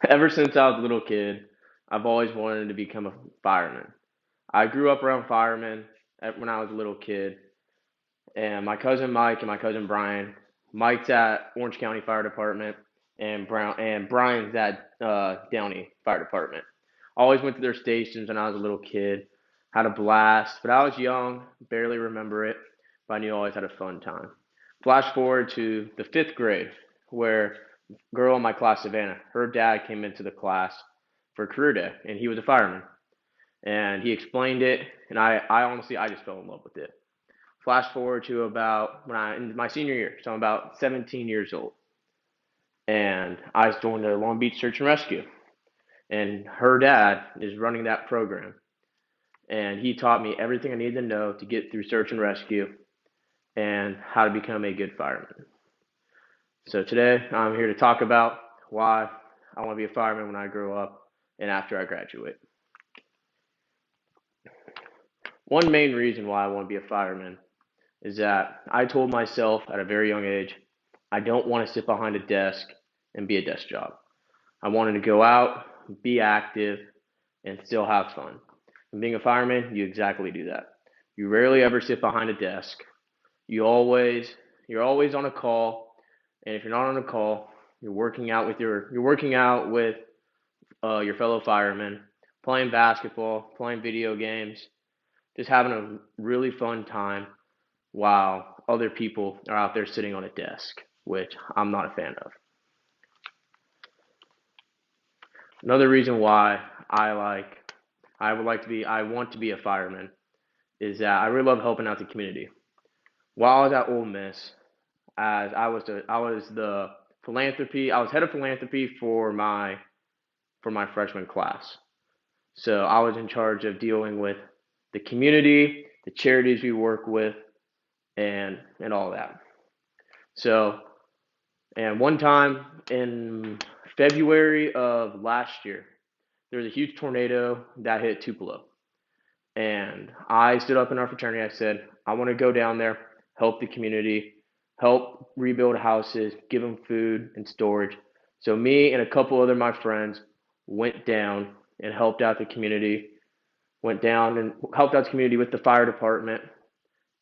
Ever since I was a little kid, I've always wanted to become a fireman. I grew up around firemen when I was a little kid, and my cousin Mike and my cousin Brian. Mike's at Orange County Fire Department, and Brian's at Downey Fire Department. Always went to their stations when I was a little kid. Had a blast, but I was young, barely remember it, but I knew I always had a fun time. Flash forward to the fifth grade, where a girl in my class, Savannah, her dad came into the class for career day, and he was a fireman. And he explained it, and I honestly, I just fell in love with it. Flash forward to about when I in my senior year, so I'm about 17 years old, and I joined the Long Beach Search and Rescue, and her dad is running that program, and he taught me everything I needed to know to get through search and rescue and how to become a good fireman. So today I'm here to talk about why I want to be a fireman when I grow up and after I graduate. One main reason why I want to be a fireman is that I told myself at a very young age, I don't want to sit behind a desk and be a desk job. I wanted to go out, be active, and still have fun. And being a fireman, you exactly do that. You rarely ever sit behind a desk. You always you're always on a call, and if you're not on a call, you're working out with your fellow firemen, playing basketball, playing video games, just having a really fun time while other people are out there sitting on a desk, which I'm not a fan of. Another reason why I want to be a fireman is that I really love helping out the community. While I was at Ole Miss, as I was the philanthropy, I was head of philanthropy for my freshman class. So I was in charge of dealing with the community, the charities we work with, and all that. So and one time in February of last year, there was a huge tornado that hit Tupelo. And I stood up in our fraternity. I said, I want to go down there, help the community, help rebuild houses, give them food and storage. So me and a couple other my friends went down and helped out the community, went down and helped out the community with the fire department.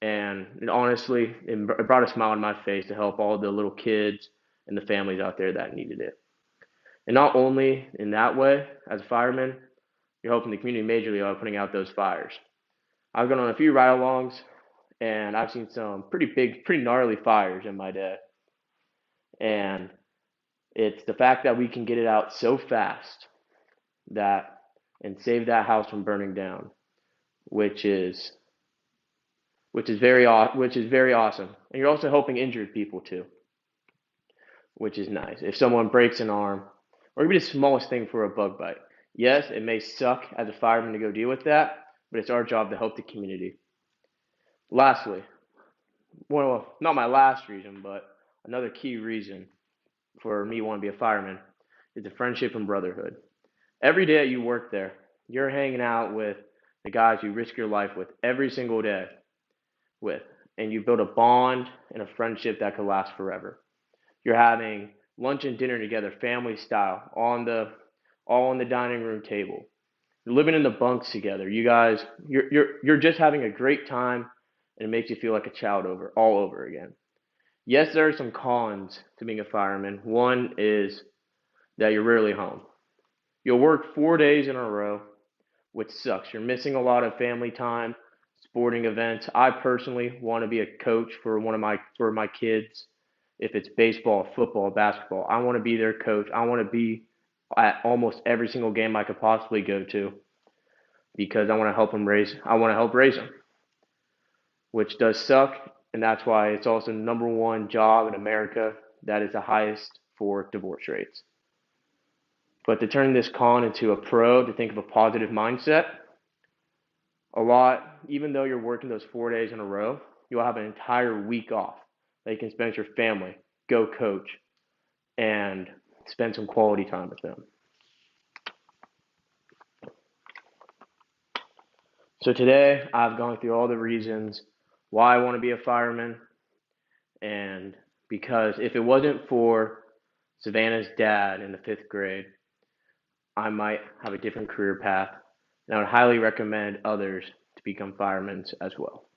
And honestly, it brought a smile on my face to help all the little kids and the families out there that needed it. And not only in that way, as a fireman, you're helping the community majorly by putting out those fires. I've gone on a few ride-alongs, and I've seen some pretty big, pretty gnarly fires in my day. And it's the fact that we can get it out so fast that and save that house from burning down, which is which is very awesome. And you're also helping injured people too, which is nice. If someone breaks an arm, or even the smallest thing for a bug bite, yes, it may suck as a fireman to go deal with that, but it's our job to help the community. Lastly, well, not my last reason, but another key reason for me wanting to be a fireman is the friendship and brotherhood. Every day that you work there, you're hanging out with the guys you risk your life with every single day with, and you build a bond and a friendship that could last forever. You're having lunch and dinner together, family style, all on the dining room table. You're living in the bunks together. You're just having a great time, and it makes you feel like a child all over again. Yes, there are some cons to being a fireman. One is that you're rarely home. You'll work 4 days in a row, which sucks. You're missing a lot of family time, sporting events. I personally want to be a coach for my kids. If it's baseball, football, basketball, I want to be their coach. I want to be at almost every single game I could possibly go to because I want to help raise them, which does suck, and that's why it's also the number one job in America that is the highest for divorce rates. But to turn this con into a pro, to think of a positive mindset, even though you're working those 4 days in a row, you'll have an entire week off that you can spend with your family, go coach, and spend some quality time with them. So today, I've gone through all the reasons why I want to be a fireman, and because if it wasn't for Savannah's dad in the fifth grade, I might have a different career path, and I would highly recommend others to become firemen as well.